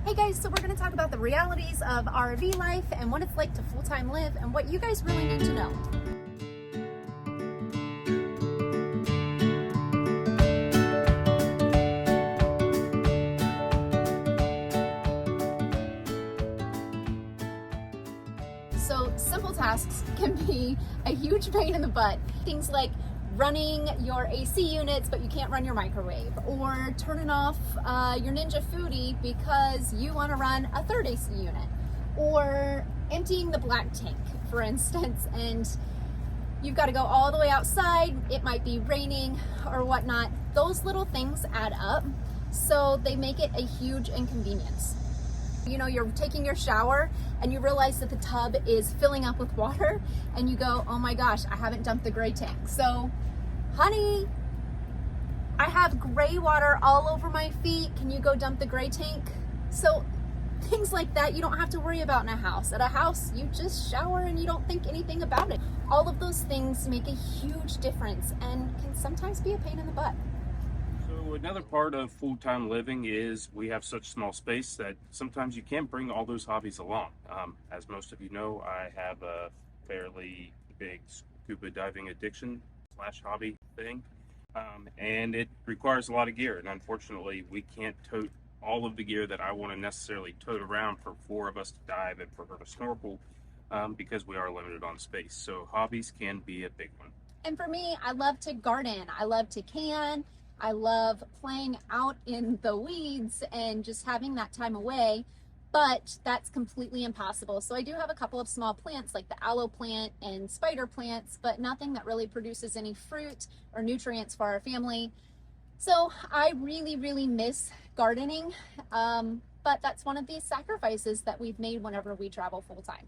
Hey guys, so we're going to talk about the realities of RV life and what it's like to full-time live and what you guys really need to know. So simple tasks can be a huge pain in the butt. Things like running your AC units but you can't run your microwave, or turning off your Ninja Foodie because you want to run a third AC unit, or emptying the black tank, for instance, and you've got to go all the way outside. It might be raining or whatnot. Those little things add up, so they make it a huge inconvenience. You know, you're taking your shower and you realize that the tub is filling up with water and you go, oh my gosh, I haven't dumped the gray tank. So, honey, I have gray water all over my feet. Can you go dump the gray tank? So things like that you don't have to worry about in a house. At a house, you just shower and you don't think anything about it. All of those things make a huge difference and can sometimes be a pain in the butt. So another part of full-time living is we have such small space that sometimes you can't bring all those hobbies along. As most of you know, I have a fairly big scuba diving addiction / hobby thing, and it requires a lot of gear, and unfortunately we can't tote all of the gear that I want to necessarily tote around for 4 of us to dive and for her to snorkel, because we are limited on space. So hobbies can be a big one. And for me, I love to garden. I love to can. I love playing out in the weeds and just having that time away, but that's completely impossible. So I do have a couple of small plants like the aloe plant and spider plants, but nothing that really produces any fruit or nutrients for our family. So I really, really miss gardening, but that's one of these sacrifices that we've made whenever we travel full-time.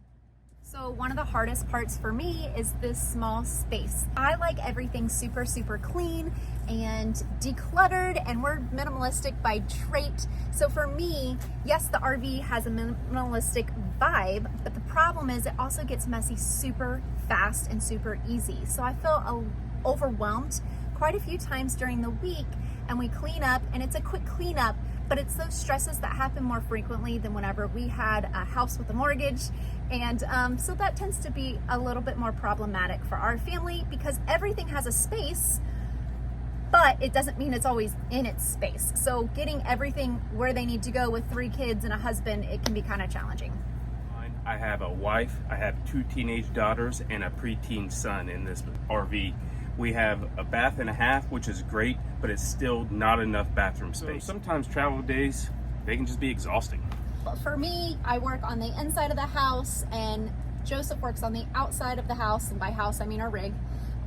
So one of the hardest parts for me is this small space. I like everything super, super clean and decluttered, and we're minimalistic by trait. So for me, yes, the RV has a minimalistic vibe, but the problem is it also gets messy super fast and super easy. So I feel overwhelmed quite a few times during the week, and we clean up, and it's a quick cleanup, but it's those stresses that happen more frequently than whenever we had a house with a mortgage. And so that tends to be a little bit more problematic for our family because everything has a space, but it doesn't mean it's always in its space. So getting everything where they need to go with 3 kids and a husband, it can be kind of challenging. I have a wife, I have 2 teenage daughters, and a preteen son in this RV. We have a bath and a half, which is great, but it's still not enough bathroom space. So sometimes travel days, they can just be exhausting. For me, I work on the inside of the house and Joseph works on the outside of the house, and by house I mean our rig.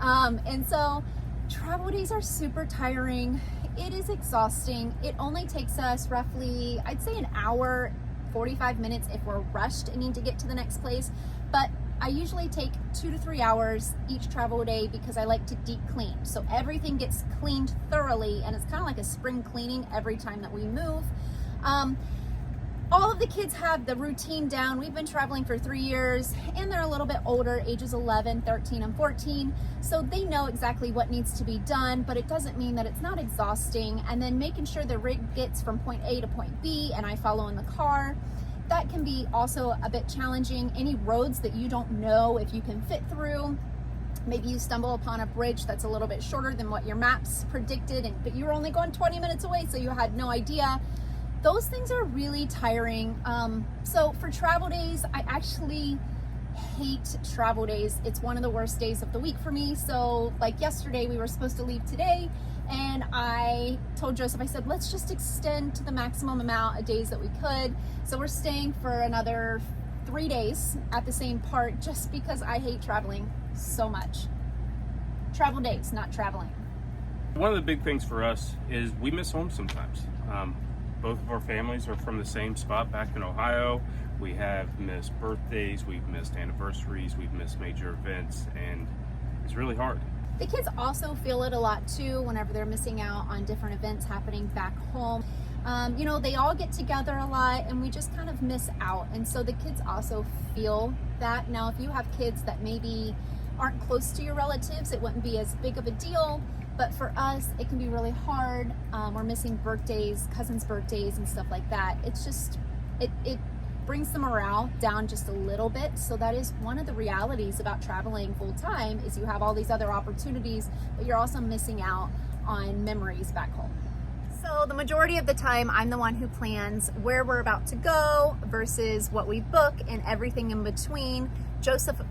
And so travel days are super tiring. It is exhausting. It only takes us roughly, I'd say, an hour, 45 minutes if we're rushed and need to get to the next place. But I usually take 2 to 3 hours each travel day because I like to deep clean. So everything gets cleaned thoroughly, and it's kind of like a spring cleaning every time that we move. All of the kids have the routine down. We've been traveling for 3 years, and they're a little bit older, ages 11, 13, and 14. So they know exactly what needs to be done, but it doesn't mean that it's not exhausting. And then making sure the rig gets from point A to point B, and I follow in the car. That can be also a bit challenging. Any roads that you don't know if you can fit through. Maybe you stumble upon a bridge that's a little bit shorter than what your maps predicted, but you were only going 20 minutes away, so you had no idea. Those things are really tiring. So for travel days, I actually hate travel days. It's one of the worst days of the week for me. So like yesterday, we were supposed to leave today, and I told Joseph, I said, let's just extend to the maximum amount of days that we could. So we're staying for another 3 days at the same park just because I hate traveling so much. Travel days, not traveling. One of the big things for us is we miss home sometimes. Both of our families are from the same spot back in Ohio. We have missed birthdays, we've missed anniversaries, we've missed major events, and it's really hard. The kids also feel it a lot too whenever they're missing out on different events happening back home. You know, they all get together a lot and we just kind of miss out. And so the kids also feel that. Now, if you have kids that maybe aren't close to your relatives, it wouldn't be as big of a deal. But for us, it can be really hard. We're missing birthdays, cousins' birthdays and stuff like that. It's just, it brings the morale down just a little bit. So that is one of the realities about traveling full time, is you have all these other opportunities, but you're also missing out on memories back home. So the majority of the time, I'm the one who plans where we're about to go versus what we book and everything in between. Joseph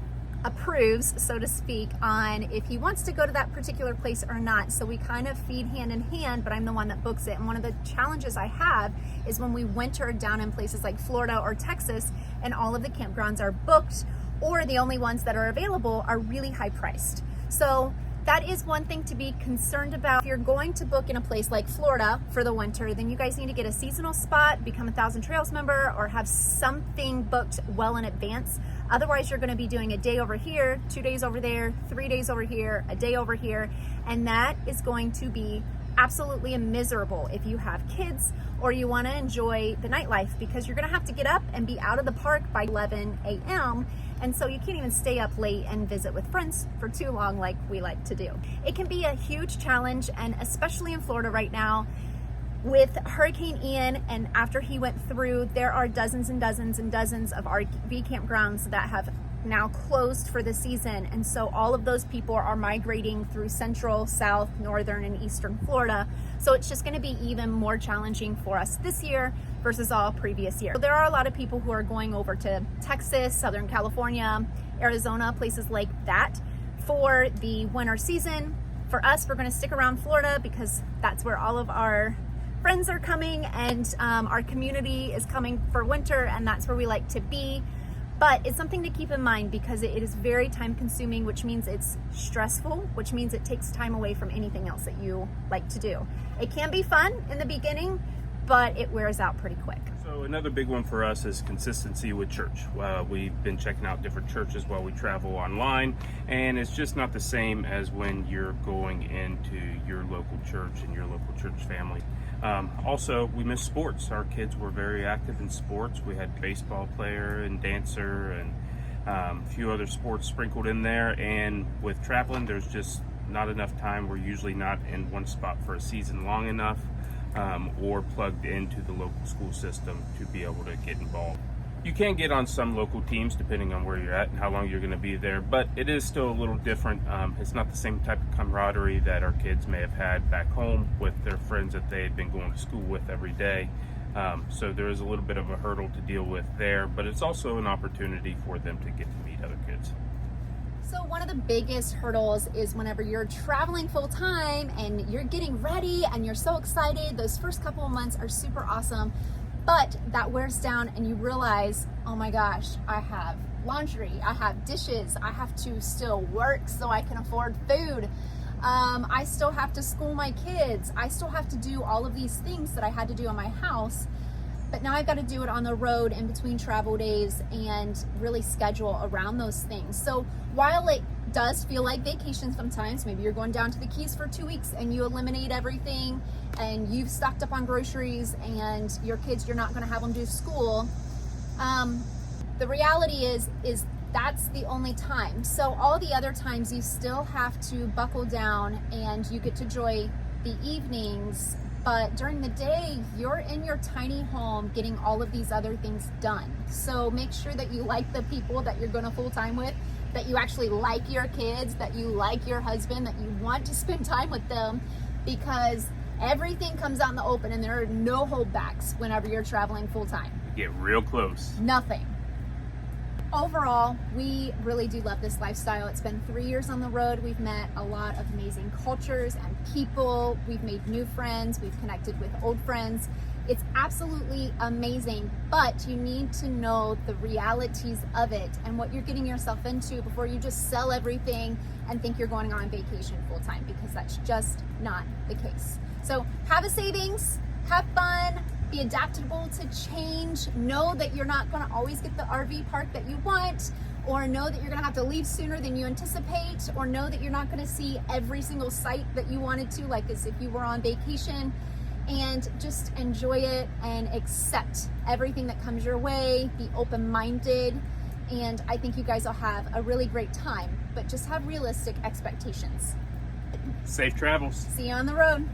approves, so to speak, on if he wants to go to that particular place or not. So we kind of feed hand in hand, but I'm the one that books it. And one of the challenges I have is when we winter down in places like Florida or Texas, and all of the campgrounds are booked, or the only ones that are available are really high priced. So that is one thing to be concerned about. If you're going to book in a place like Florida for the winter, then you guys need to get a seasonal spot, become a Thousand Trails member, or have something booked well in advance. Otherwise, you're going to be doing a day over here, 2 days over there, 3 days over here, a day over here, and that is going to be absolutely miserable if you have kids or you want to enjoy the nightlife, because you're going to have to get up and be out of the park by 11 a.m. And so you can't even stay up late and visit with friends for too long like we like to do. It can be a huge challenge, and especially in Florida right now with Hurricane Ian, and after he went through, there are dozens and dozens and dozens of RV campgrounds that have now closed for the season. And so all of those people are migrating through central, south, northern, and eastern Florida. So it's just going to be even more challenging for us this year versus all previous years. So there are a lot of people who are going over to Texas, Southern California, Arizona, places like that for the winter season. For us, we're going to stick around Florida because that's where all of our friends are coming, and our community is coming for winter, and that's where we like to be. But it's something to keep in mind because it is very time consuming, which means it's stressful, which means it takes time away from anything else that you like to do. It can be fun in the beginning, but it wears out pretty quick. So another big one for us is consistency with church. We've been checking out different churches while we travel online, and it's just not the same as when you're going into your local church and your local church family. Also, we miss sports. Our kids were very active in sports. We had baseball player and dancer and a few other sports sprinkled in there. And with traveling, there's just not enough time. We're usually not in one spot for a season long enough, or plugged into the local school system to be able to get involved. You can get on some local teams depending on where you're at and how long you're going to be there, but it is still a little different. It's not the same type of camaraderie that our kids may have had back home with their friends that they had been going to school with every day. So there is a little bit of a hurdle to deal with there, but it's also an opportunity for them to get to meet other kids. So one of the biggest hurdles is whenever you're traveling full time and you're getting ready and you're so excited, those first couple of months are super awesome. But that wears down and you realize, oh my gosh, I have laundry, I have dishes, I have to still work so I can afford food. I still have to school my kids. I still have to do all of these things that I had to do in my house. But now I've got to do it on the road in between travel days and really schedule around those things. So while it does feel like vacation sometimes, maybe you're going down to the Keys for 2 weeks and you eliminate everything and you've stocked up on groceries and your kids, you're not going to have them do school. The reality is that's the only time. So all the other times you still have to buckle down and you get to enjoy the evenings. But during the day, you're in your tiny home getting all of these other things done. So make sure that you like the people that you're going to full time with, that you actually like your kids, that you like your husband, that you want to spend time with them, because everything comes out in the open and there are no holdbacks whenever you're traveling full time. Get real close. Nothing. Overall, we really do love this lifestyle. It's been 3 years on the road. We've met a lot of amazing cultures and people. We've made new friends. We've connected with old friends. It's absolutely amazing, but you need to know the realities of it and what you're getting yourself into before you just sell everything and think you're going on vacation full time, because that's just not the case. So have a savings, have fun, be adaptable to change, know that you're not going to always get the RV park that you want, or know that you're going to have to leave sooner than you anticipate, or know that you're not going to see every single site that you wanted to, like as if you were on vacation. And just enjoy it and accept everything that comes your way, be open-minded, and I think you guys will have a really great time, but just have realistic expectations. Safe travels. See you on the road.